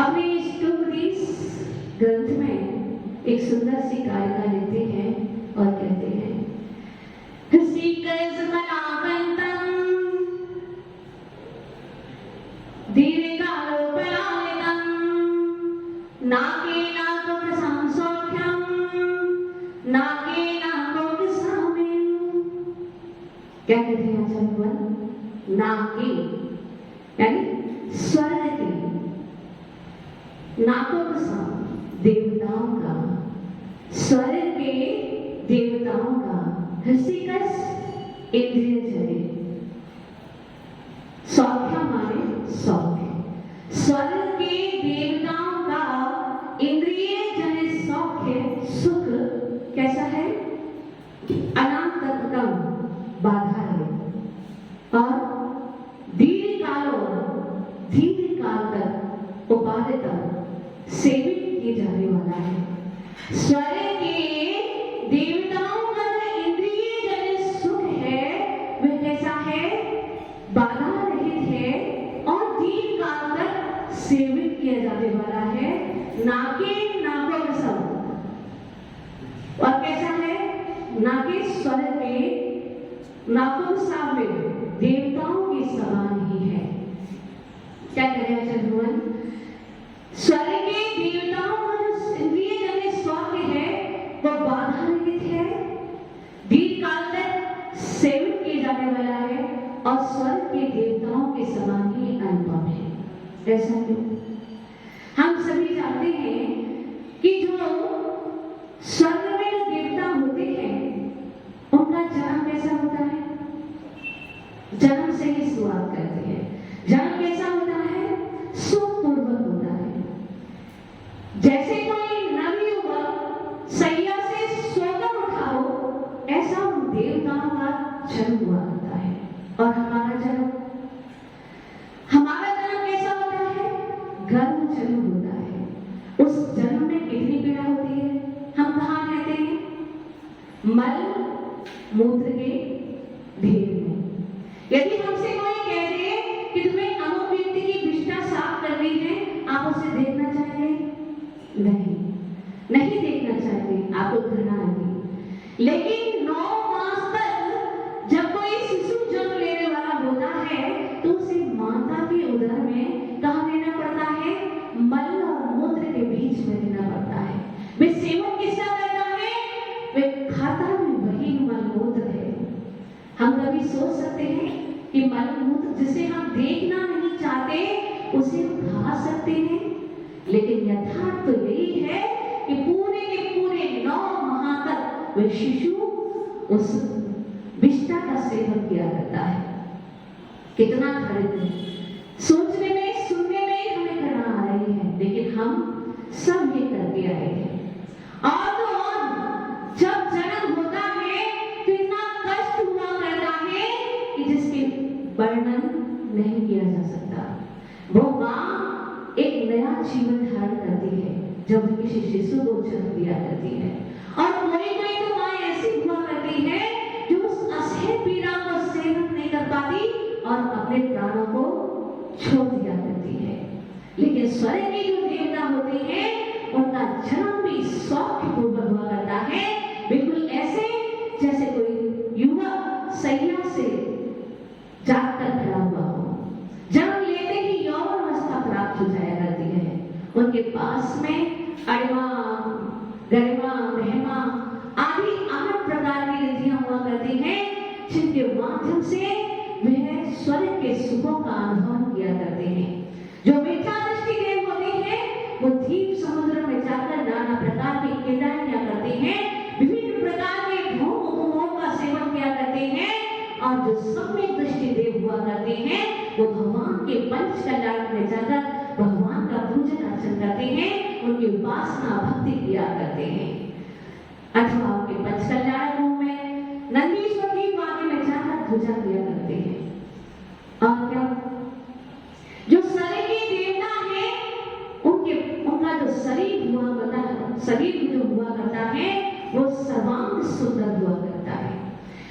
अपने स्तुतिस ग्रंथ में एक सुंदर सी कारिका लेते हैं और कहते हैं क्या कहते हैं आचार्य? नाके यानी स्वर्ग के नाकों का देवताओं का, स्वर्ग के देवताओं का हृषिकस इंद्रिय जरे सौख्य माने सौख्य, स्वर्ग के देवताओं का इंद्रिय जनित सौख्य सुख कैसा है? अनंततम बाधा है और दीर्घ काल तक उपाधि तक सेवित किए जाने वाला है। स्वर्ग के देवताओं का जो इंद्रिय जनित सुख है वह कैसा है? बाधा रहित है और दीर्घ काल तक सेवित किया जाने वाला है। नाके नाकों सब और कैसा है? नाके स्वर्ग के नाकों सामने देवताओं के समान ही है। क्या करें आचार्य भगवान? स्वर्ग के देवताओं का जो इंद्रिय जनित सौख्य है वह बाधा रहित है, दीर्घ काल तक सेवित किए जाने वाला है और स्वर्ग के देवताओं के समान ही अनुपम है। ऐसा क्यों? हम सभी जानते हैं कि जो स्वर्ग में जो देवता होते हैं उनका जन्म कैसा होता है? जन्म से ही शुरुआत करते हैं। जन्म कैसा होता है? सुखपूर्वक होता है। जैसे कोई नवयुवक सैया से सोकर उठा हो ऐसा उन देवताओं का जन्म हुआ होता है। और हमारा जन्म कैसा होता है? गर्भ जन्म होता है। उस जन्म में कितनी पीड़ा होती है? हम कहाँ रहते हैं? मल मूत्र के ढेर में। यदि हमसे कोई कह दे कि तुम्हें अमुक व्यक्ति की आपको घृणा आएगी। लेकिन 9 मास तक जब कोई शिशु जन्म लेने वाला होता है तो उसे माता के उदर में कहाँ रहना पड़ता है? मल और मूत्र के बीच में रहना पड़ता है। वे सेवन किसका करता है? वे खाता भी वही मल मूत्र है। हम कभी सोच सकते हैं कि मल मूत्र जिसे हम देखना नहीं चाहते उसे खा सकते हैं, लेकिन यथार्थ तो यही है कि पूरे के पूरे 9 माह तक वह शिशु उस विष्ठा का सेवन किया करता है। कितना घृणित है! सोचने में सुनने में हमें घृणा आ रही है, लेकिन हम सब ये करके आए हैं। और तो और जब जन्म होता है तो इतना कष्ट हुआ करता है कि जिसके वर्णन नहीं किया जा सकता। वो माँ एक नया जीवन धारण करती है जब वो किसी शिशु को जन्म दिया करती है। और कोई तो माँ ऐसी हुआ करती है जो उस असह्य पीड़ा को सहन नहीं कर पाती और अपने प्राणों को छोड़ दिया करती है। लेकिन स्वर्ग के जो देवता होते हैं उनका जन्म भी सौख्यपूर्वक हुआ करता है, बिल्कुल ऐसे जैसे कोई युवक सैया से जागकर खड़ा हुआ हो। जन्म लेते ही यौवन अवस्था प्राप्त हो जाया करती है। उनके पास में अड़वा, गरिमा, महिमा आदि 8 प्रकार की रिद्धियां हुआ करती हैं, जिनके माध्यम से वह स्वर्ग के सुखों का अनुभव किया करते हैं। जो मीठा दृष्टि देव होते हैं वो द्वीप समुद्र में जाकर नाना प्रकार की क्रीड़ाएं किया करते हैं, विभिन्न प्रकार के भोग उपभोग का सेवन किया करते हैं। और जो सम्यक दृष्टि देव हुआ करते हैं वो भगवान के पंच कल्याण में जाकर भगवान का पूजन अर्चन करते हैं, उनकी उपासना भक्ति किया करते हैं। अथवा उनके पंच कल्याण में नंदीश्वर की वाणी में जाकर पूजा किया करते हैं। और क्या जो शरीर के देवता हैं उनका जो शरीर हुआ करता है वो सर्वांग सुंदर हुआ करता है।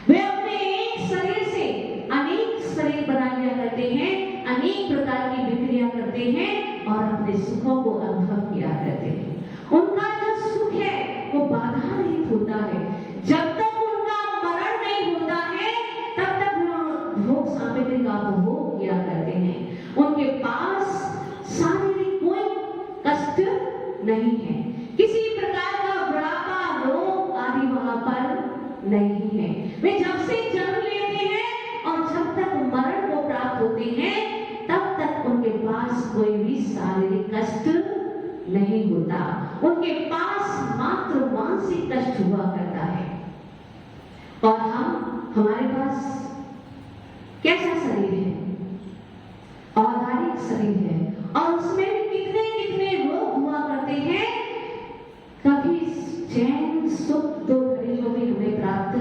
वे अपने एक शरीर से अनेक शरीर बना लिया करते हैं, अनेक प्रकार की विक्रिया करते हैं और अपने सुखों को अनुभव किया करते हैं। उनका जो सुख है वो बाधा रहित होता है। जब तक उनका मरण नहीं होता है तब तक वो भोग सामग्री का उपभोग किया करते हैं। उनके पास शारीरिक कोई कष्ट नहीं है, किसी प्रकार का बुढ़ापा, रोग आदि वहां पर नहीं है। वे जब से जन्म लेते हैं और जब तक मरण को प्राप्त होते हैं तब तक उनके पास कोई भी शारीरिक कष्ट नहीं होता। उनके पास मात्र मानसिक कष्ट हुआ करता है। और हमारे पास कैसा शरीर है? औदारिक शरीर है और उसमें भी कितने कितने रोग हुआ करते हैं। कभी चैन सुख 2 घड़ी को भी हमें प्राप्त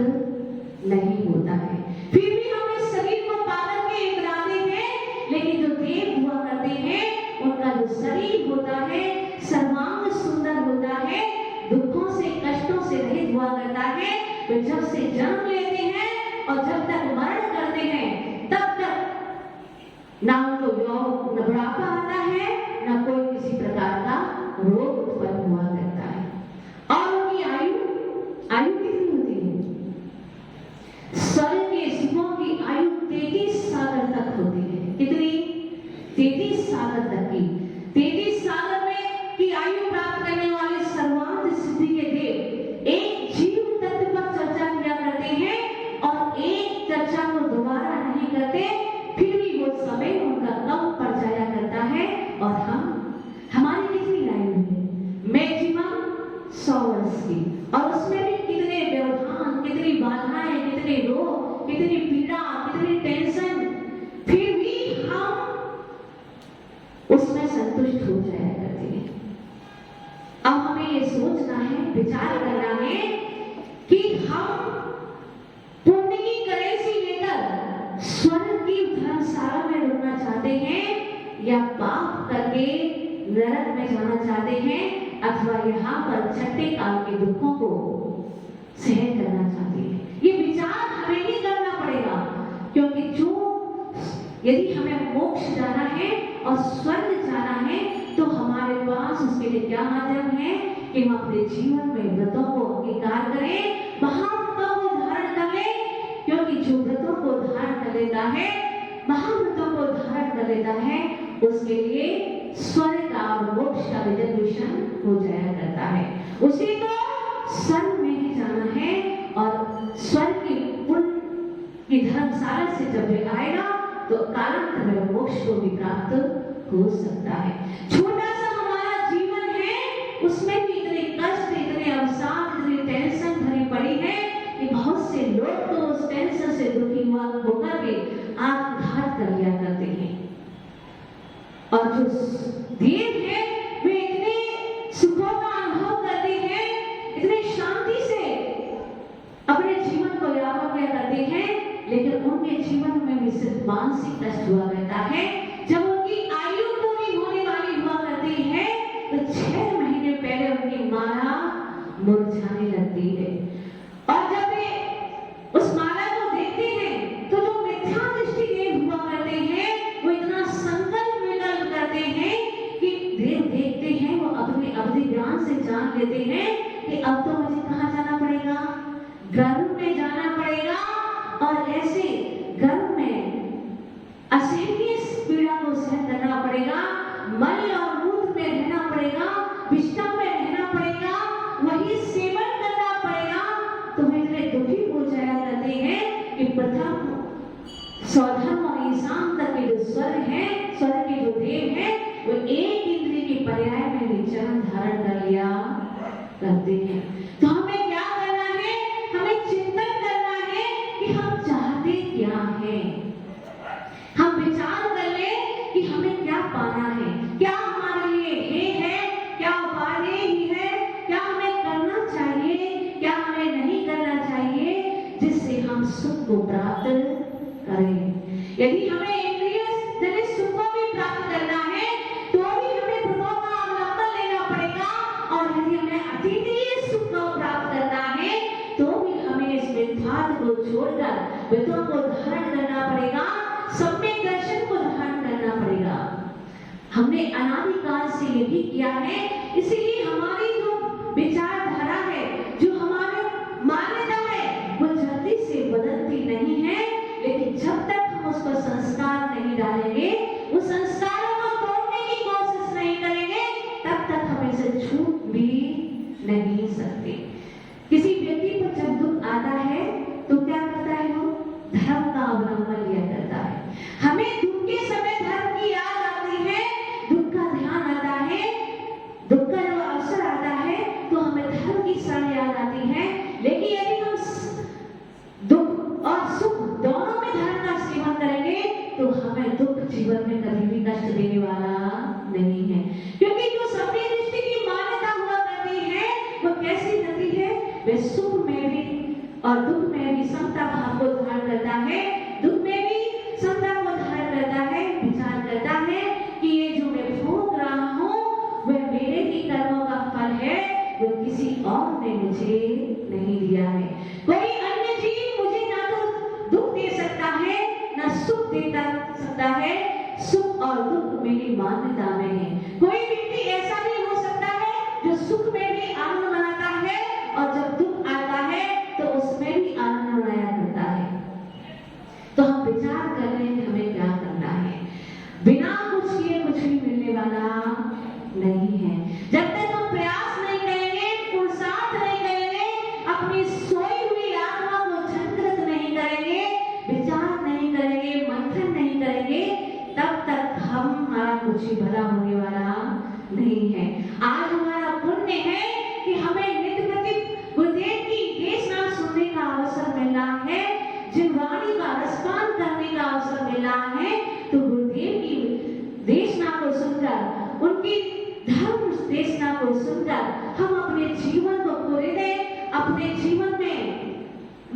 नहीं होता है। फिर भी हम इस शरीर को पालन के इतराते हैं, लेकिन जो देव हुआ करते हैं उनका जो शरीर होता है सर्वांग सुंदर होता है, दुखों से कष्टों से रहित हुआ करता है। वे जब से जन्म लेते हैं और जब तक मरण करते हैं तब तक ना उनको बुढ़ापा आता है ना कोई किसी प्रकार का रोग उत्पन्न हुआ करता है। और उनकी आयु कितनी होती है? स्वर्ग के सुखों की आयु 33 साल तक होती है। कितनी? 33 साल तक की। 33 साल में की आयु प्राप्त करने वाले सर्वांग सिद्धि के देव एक जीव तत्व पर चर्चा किया करते हैं और एक चर्चा को दोबारा नहीं करते, फिर भी वो समय उनका कम पड़ जाया करता है। और हमारी कितनी आयु है? मैक्सिमम 100 वर्ष की, और उसमें भी कितने व्यवधान, कितनी बाधाएं, कितने रोग, कितनी पीड़ा, कितनी टेंशन, फिर भी हम उसमें संतुष्ट हो जाया करते हैं। अब हमें ये सोचना है, विचार करना है कि हम पुण्य की करेंसी लेकर स्वर्ग की धर्मशाला में रुकना चाहते हैं या पाप करके नरक में जाना चाहते हैं, अथवा यहाँ पर छठे काल के दुखों को सहन करना चाहते हैं। ये विचार हमें ही करना पड़ेगा, क्योंकि यदि हमें मोक्ष जाना है और स्वर्ग जाना है तो हमारे पास उसके लिए क्या माध्यम है? कि हम अपने जीवन में व्रतों को अंगीकार करें, महाव्रतों को धारण कर लें, क्योंकि जो व्रतों को धारण कर लेता है, महाव्रतों को धारण कर लेता है, उसके लिए स्वर्ग और मोक्ष का रिजर्वेशन हो जाया करता है। उसे तो स्वर्ग में ही जाना है और स्वर्ग की पुण्य की धर्मशाला से जब वे आएगा तो कालांतर में मोक्ष को भी प्राप्त हो सकता है। छोटा सा हमारा जीवन है, उसमें भी इतने कष्ट, इतने अवसाद, इतनी टेंशन भरी पड़ी है कि बहुत से लोग तो उस टेंशन से दुखी होकर के आत्मघात कर लिया करते हैं। और जो देव है वे इतने सुखों का अनुभव करते हैं, इतने शांति से अपने जीवन को यापन किया करते हैं, लेकिन उनके जीवन में भी सिर्फ मानसिक कष्ट हुआ करता है। जब उनकी आयु पूरी होने वाली हुआ करती है तो 6 महीने पहले उनकी माला मुरझाने लगती है। और जब वे उस माला को देखते हैं तो जो मिथ्या दृष्टि देव हुआ करते हैं वो इतना संकल्प विकल्प करते हैं कि देव देखते हैं, वो अपने अवधि ज्ञान से जान लेते हैं कि अब तो मुझे कहाँ जाना पड़ेगा, गर्भ में जाना पड़ेगा, और ऐसे गर्भ में असहनीय पीड़ा को सहन करना पड़ेगा, मल और मूत्र में रहना पड़ेगा, विष्ठा में रहना पड़ेगा, वही सेवन करना पड़ेगा। तो वे इतने दुखी हो जाया करते हैं कि प्रथम स्वधर्म और ईशान तक के जो स्वर्ग है, स्वर्ग के जो देव है, वो एक इंद्रिय के पर्याय में भी चरण धारण कर लिया करते हैं। तो हमें क्या करना है? हमें चिंतन करना है कि हम चाहते क्या हैं। हम विचार कर ले कि हमें क्या पाना है, क्या हमारे लिए है, क्या उपादेय ही है, क्या हमें करना चाहिए, क्या हमें नहीं करना चाहिए, जिससे हम सुख को प्राप्त करें। यदि हमें इंद्रिय जनित सुख को भी प्राप्त करना है तो भी हमें व्रतों का अवलंबन लेना पड़ेगा, और यदि हमें अतीन्द्रिय सुख को प्राप्त करना है तो भी हमें इस मिथ्यात्व को छोड़कर व्रतों को धारण करना पड़ेगा, सम्यक दर्शन को धारण करना पड़ेगा। हमने अनादिकाल से यही किया है, इसीलिए हमारी जो विचारधारा है, जो हमारी मान्यता है, वो जल्दी से बदलती नहीं है। लेकिन जब तक हम उस पर संस्कार नहीं डालेंगे, उस संस्कारों को तोड़ने की कोशिश नहीं करेंगे, तब तक हम इसे छूट भी नहीं सकते। किसी व्यक्ति पर जब दुख आता है तो क्या करता है? वो धर्म का अवलंबन लिया करता है। हमें दुख के समय धर्म की याद आती है, दुख का ध्यान आता है, दुख का जो अवसर आता है तो हमें धर्म की शरण याद आती है। लेकिन यदि हम दुख और सुख दोनों में धर्म का सेवन करेंगे तो हमें दुख जीवन में कभी भी कष्ट देने वाला नहीं है, क्योंकि जो सभी दृष्टि की मान्यता हुआ करती है वो कैसी करती है? वे सुख में भी और दुख में भी समता भाव को धारण करता है, दुख में भी समता को धारण करता है, विचार करता है कि ये जो मैं भोग रहा हूँ वह मेरे ही कर्मों का फल है, वो किसी और ने मुझे नहीं दिया है। कोई अन्य जीव मुझे ना तो दुख दे सकता है ना सुख दे सकता है, सुख और दुख मेरी मान्यता में है। कोई व्यक्ति ऐसा भी हो सकता है जो सुख में भी आनंद मनाता है और जब दुख आता है तो उसमें भी आनंद मनाया करता है। तो हम विचार कर रहे हैं हमें क्या करना है। बिना कुछ किए कुछ भी मिलने वाला नहीं है। जब तक हम प्रयास नहीं करेंगे, पुरुषार्थ नहीं करेंगे, अपनी सोई हुई आत्मा को जागृत नहीं करेंगे, विचार नहीं करेंगे, मंथन नहीं करेंगे, तब तक हमारा कुछ भी भला होने वाला नहीं है। आज हमारा पुण्य है कि हमें नित्य प्रति गुरुदेव की देशनाम सुनने का अवसर मिल रहा है, जिनवाणी का रसपान करने का अवसर मिल रहा है। तो गुरुदेव की देशना को सुनकर, उनकी धर्म देशना को सुनकर हम अपने जीवन को पूरे दें, अपने जीवन में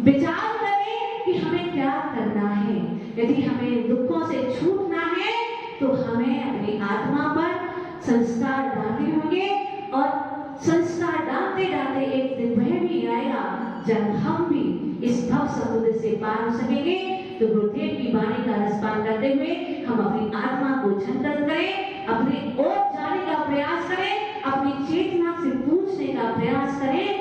विचार करें कि हमें क्या करना है। यदि हमें दुखों से छूटना है तो हमें अपनी आत्मा पर संस्कार डालने होंगे, और संस्कार डालते डालते एक दिन वह भी आएगा जब हम भी इस भव समुद्र से पार हो सकेंगे। तो गुरुदेव की वाणी का रसपान करते हुए हम अपनी आत्मा को जागृत करें, अपनी ओर जाने का प्रयास करें, अपनी चेतना से पूछने का प्रयास करें